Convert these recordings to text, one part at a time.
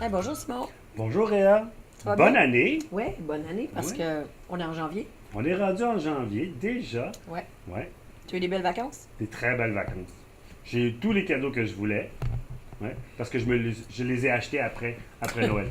Hey, bonjour Simon. Bonjour Réa. Ça va Bonne bien? année. Oui, bonne année parce Oui. que on est en janvier. On est rendu en janvier déjà. Ouais. Ouais, Tu as eu des belles vacances? des très belles vacances. J'ai eu tous les cadeaux que je voulais. Ouais, parce que je les ai achetés après Noël.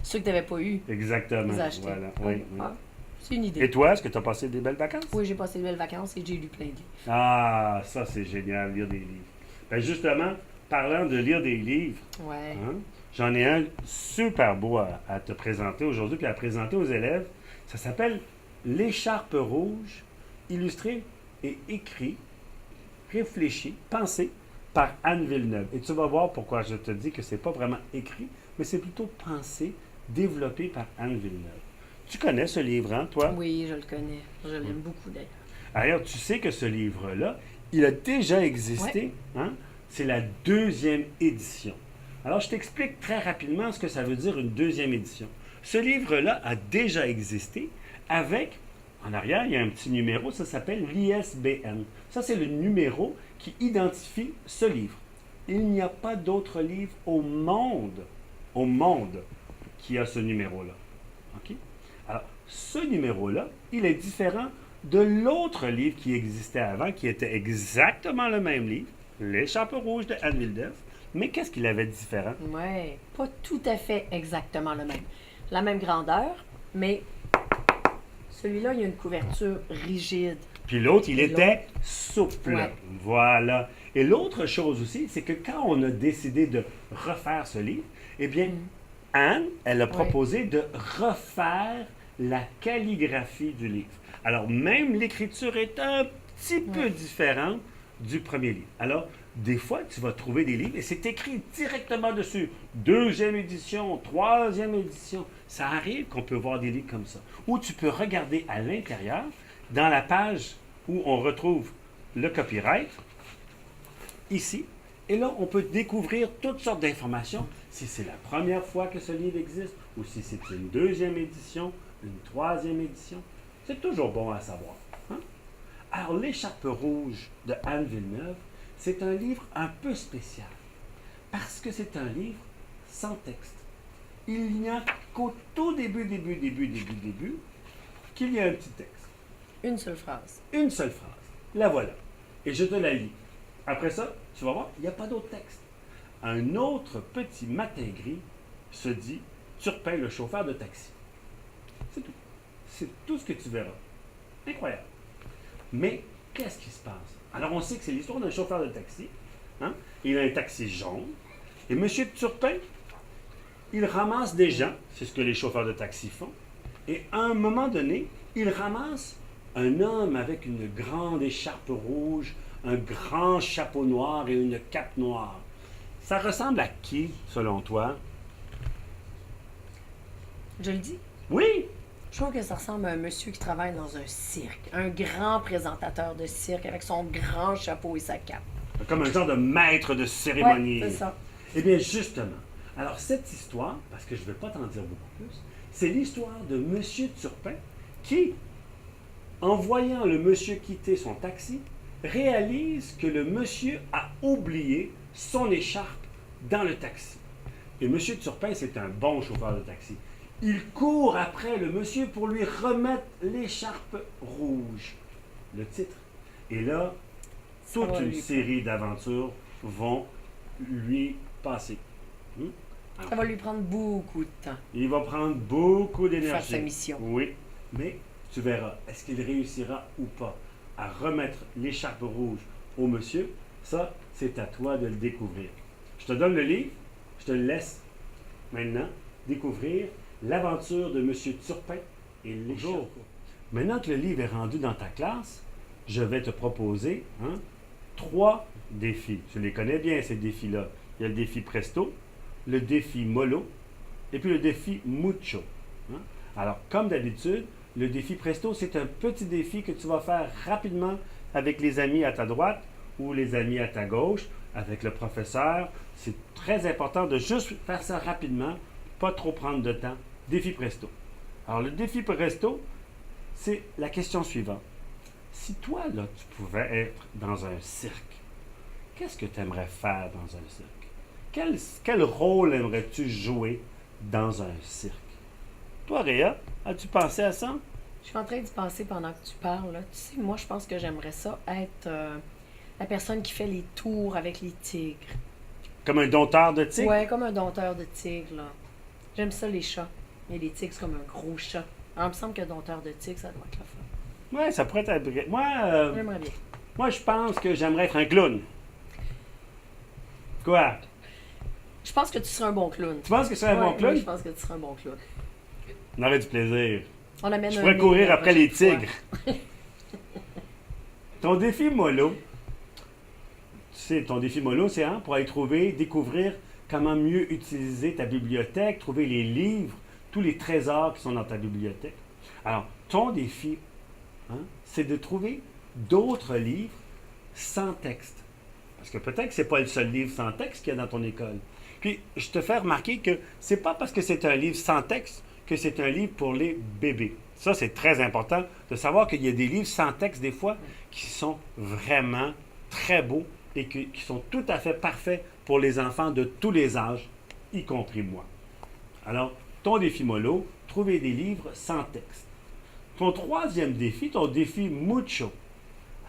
Ceux que tu n'avais pas eu, Exactement. les as achetés. Voilà. Ah, Oui, oui. ah, c'est une Et idée. toi, est-ce que tu as passé des belles vacances? Oui, j'ai passé de belles vacances et j'ai lu plein de livres. Ah, ça c'est génial, lire des livres. Ben justement, parlant de lire des livres, Ouais. hein, j'en ai un super beau à te présenter aujourd'hui, puis à présenter aux élèves. Ça s'appelle L'écharpe rouge, illustré et écrit, réfléchi, pensé par Anne Villeneuve. Et tu vas voir pourquoi je te dis que c'est pas vraiment écrit, mais c'est plutôt pensé, développé par Anne Villeneuve. Tu connais ce livre, hein, toi? Oui, je le connais. Je l'aime beaucoup d'ailleurs. Alors, tu sais que ce livre-là, il a déjà Ouais. existé, hein? C'est la deuxième édition. Alors, je t'explique très rapidement ce que ça veut dire une deuxième édition. Ce livre-là a déjà existé avec, en arrière, il y a un petit numéro, ça s'appelle l'ISBN. Ça, c'est le numéro qui identifie ce livre. Il n'y a pas d'autre livre au monde, qui a ce numéro-là. OK? Alors, ce numéro-là, il est différent de l'autre livre qui existait avant, qui était exactement le même livre, L'écharpe rouge de Anne Villeneuve. Mais qu'est-ce qu'il avait de différent? Ouais. Pas tout à fait exactement le même. La même grandeur, mais celui-là, il y a une couverture rigide. Puis l'autre, il Et était souple. Ouais. Voilà. Et l'autre chose aussi, c'est que quand on a décidé de refaire ce livre, eh bien, Anne, elle a proposé de refaire la calligraphie du livre. Alors, même l'écriture est un petit peu différente du premier livre. Alors, des fois, tu vas trouver des livres et c'est écrit directement dessus. Deuxième édition, troisième édition. Ça arrive qu'on peut voir des livres comme ça. Ou tu peux regarder à l'intérieur, dans la page où on retrouve le copyright, ici. Et là, on peut découvrir toutes sortes d'informations, si c'est la première fois que ce livre existe, ou si c'est une deuxième édition, une troisième édition. C'est toujours bon à savoir. Hein? Alors, L'écharpe rouge de Anne Villeneuve, c'est un livre un peu spécial, parce que c'est un livre sans texte. Il n'y a qu'au tout début, qu'il y a un petit texte. Une seule phrase. Une seule phrase. La voilà. Et je te la lis. Après ça, tu vas voir, il n'y a pas d'autre texte. Un autre petit matin gris se dit Turpin, le chauffeur de taxi. C'est tout. C'est tout ce que tu verras. Incroyable. Mais qu'est-ce qui se passe? Alors, on sait que c'est l'histoire d'un chauffeur de taxi. Hein? Il a un taxi jaune. Et M. Turpin, il ramasse des gens. C'est ce que les chauffeurs de taxi font. Et à un moment donné, il ramasse un homme avec une grande écharpe rouge, un grand chapeau noir et une cape noire. Ça ressemble à qui, selon toi? Je le dis. Oui, Je trouve que ça ressemble à un monsieur qui travaille dans un cirque. Un grand présentateur de cirque avec son grand chapeau et sa cape. comme un genre de maître de Ouais, cérémonie. c'est ça. Eh bien, justement. Alors, cette histoire, parce que je ne vais pas t'en dire beaucoup plus, c'est l'histoire de M. Turpin qui, en voyant le monsieur quitter son taxi, réalise que le monsieur a oublié son écharpe dans le taxi. Et M. Turpin, c'est un bon chauffeur de taxi. Il court après le monsieur pour lui remettre l'écharpe rouge. Le titre. Et là, Ça toute va une lui série d'aventures vont lui passer. Hmm? Ça va lui prendre beaucoup de temps. Il va prendre beaucoup d'énergie. Faire sa mission. Oui, mais tu verras, est-ce qu'il réussira ou pas à remettre l'écharpe rouge au monsieur? Ça, c'est à toi de le découvrir. Je te donne le livre, je te le laisse maintenant découvrir l'aventure de monsieur Turpin et l'écharpe. Maintenant que le livre est rendu dans ta classe, je vais te proposer 3 défis. Tu les connais bien, ces défis-là. Il y a le défi Presto, le défi Molo et puis le défi Mucho. Hein? Alors, comme d'habitude, le défi Presto, c'est un petit défi que tu vas faire rapidement avec les amis à ta droite ou les amis à ta gauche, avec le professeur. C'est très important de juste faire ça rapidement, pas trop prendre de temps. Défi Presto. Alors, le défi Presto, c'est la question suivante. Si toi, là, tu pouvais être dans un cirque, qu'est-ce que tu aimerais faire dans un cirque? quel rôle aimerais-tu jouer dans un cirque? Toi, Réa, as-tu pensé à ça? Je suis en train d'y penser pendant que tu parles. Là. Tu sais, moi, je pense que j'aimerais ça être la personne qui fait les tours avec les tigres. Comme un dompteur de tigre? Ouais, comme un dompteur de tigres, là. J'aime ça, les chats. Mais les tigres, c'est comme un gros chat. Alors, il me semble qu'un dompteur de tigre, ça doit être la fin. Ouais, ça pourrait être... J'aimerais bien. Moi, je pense que j'aimerais être un clown. Quoi? Je pense que tu serais un bon clown. Tu penses que je serais un bon clown? Oui, je pense que tu serais un bon clown. On aurait du plaisir. On amène Je un pourrais nez courir la après les prochaine tigres. fois. Ton défi mollo, tu sais, ton défi mollo, c'est pour aller découvrir comment mieux utiliser ta bibliothèque, trouver les livres, tous les trésors qui sont dans ta bibliothèque. Alors, ton défi, c'est de trouver d'autres livres sans texte. Parce que peut-être que ce n'est pas le seul livre sans texte qu'il y a dans ton école. Puis, je te fais remarquer que c'est pas parce que c'est un livre sans texte que c'est un livre pour les bébés. Ça, c'est très important de savoir qu'il y a des livres sans texte, des fois, qui sont vraiment très beaux et qui sont tout à fait parfaits pour les enfants de tous les âges, y compris moi. Alors, ton défi mollo, trouver des livres sans texte. Ton troisième défi, ton défi mucho.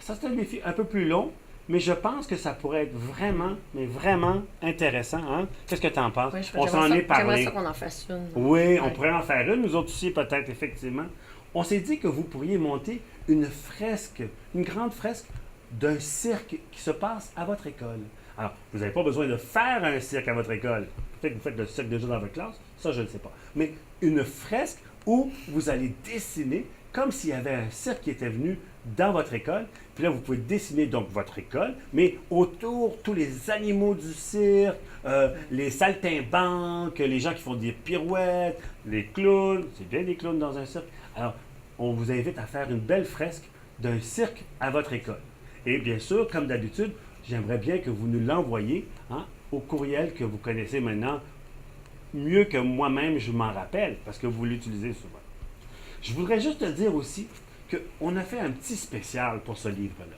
Ça, c'est un défi un peu plus long, mais je pense que ça pourrait être vraiment, mais vraiment intéressant. Hein? Qu'est-ce que tu en penses? Ouais, On s'en est parlé. J'aimerais ça qu'on en fasse une. Oui, on pourrait en faire une, nous autres aussi, peut-être, effectivement. On s'est dit que vous pourriez monter une fresque, une grande fresque d'un cirque qui se passe à votre école. Alors, vous n'avez pas besoin de faire un cirque à votre école. Peut-être que vous faites le cirque déjà dans votre classe, ça, je ne sais pas. Mais une fresque où vous allez dessiner comme s'il y avait un cirque qui était venu dans votre école. Puis là, vous pouvez dessiner donc votre école, mais autour, tous les animaux du cirque, les saltimbanques, les gens qui font des pirouettes, les clowns. C'est bien des clowns dans un cirque. Alors, on vous invite à faire une belle fresque d'un cirque à votre école. Et bien sûr, comme d'habitude, j'aimerais bien que vous nous l'envoyiez au courriel que vous connaissez maintenant, mieux que moi-même, je m'en rappelle, parce que vous l'utilisez souvent. Je voudrais juste te dire aussi qu'on a fait un petit spécial pour ce livre-là.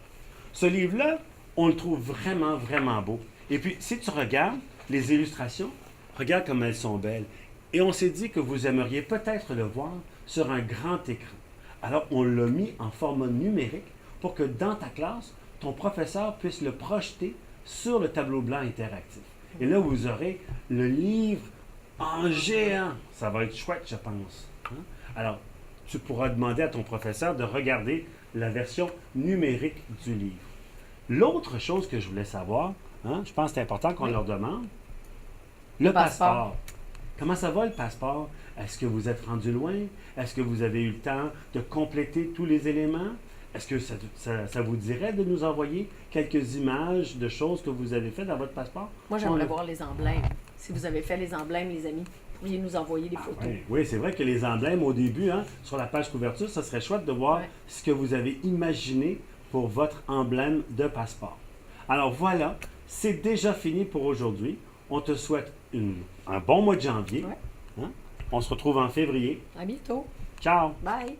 Ce livre-là, on le trouve vraiment, vraiment beau. Et puis, si tu regardes les illustrations, regarde comme elles sont belles. Et on s'est dit que vous aimeriez peut-être le voir sur un grand écran. Alors, on l'a mis en format numérique pour que dans ta classe, ton professeur puisse le projeter sur le tableau blanc interactif. Et là, vous aurez le livre en géant. Ça va être chouette, je pense. Alors, tu pourras demander à ton professeur de regarder la version numérique du livre. L'autre chose que je voulais savoir, je pense que c'est important qu'on leur demande, le passeport. Comment ça va, le passeport? Est-ce que vous êtes rendu loin? Est-ce que vous avez eu le temps de compléter tous les éléments? Est-ce que ça vous dirait de nous envoyer quelques images de choses que vous avez faites dans votre passeport? Moi, j'aimerais voir les emblèmes. Si vous avez fait les emblèmes, les amis, pourriez nous envoyer des photos. Oui, c'est vrai que les emblèmes, au début, sur la page couverture, ça serait chouette de voir ce que vous avez imaginé pour votre emblème de passeport. Alors voilà, c'est déjà fini pour aujourd'hui. On te souhaite un bon mois de janvier. On se retrouve en février. À bientôt. Ciao! Bye!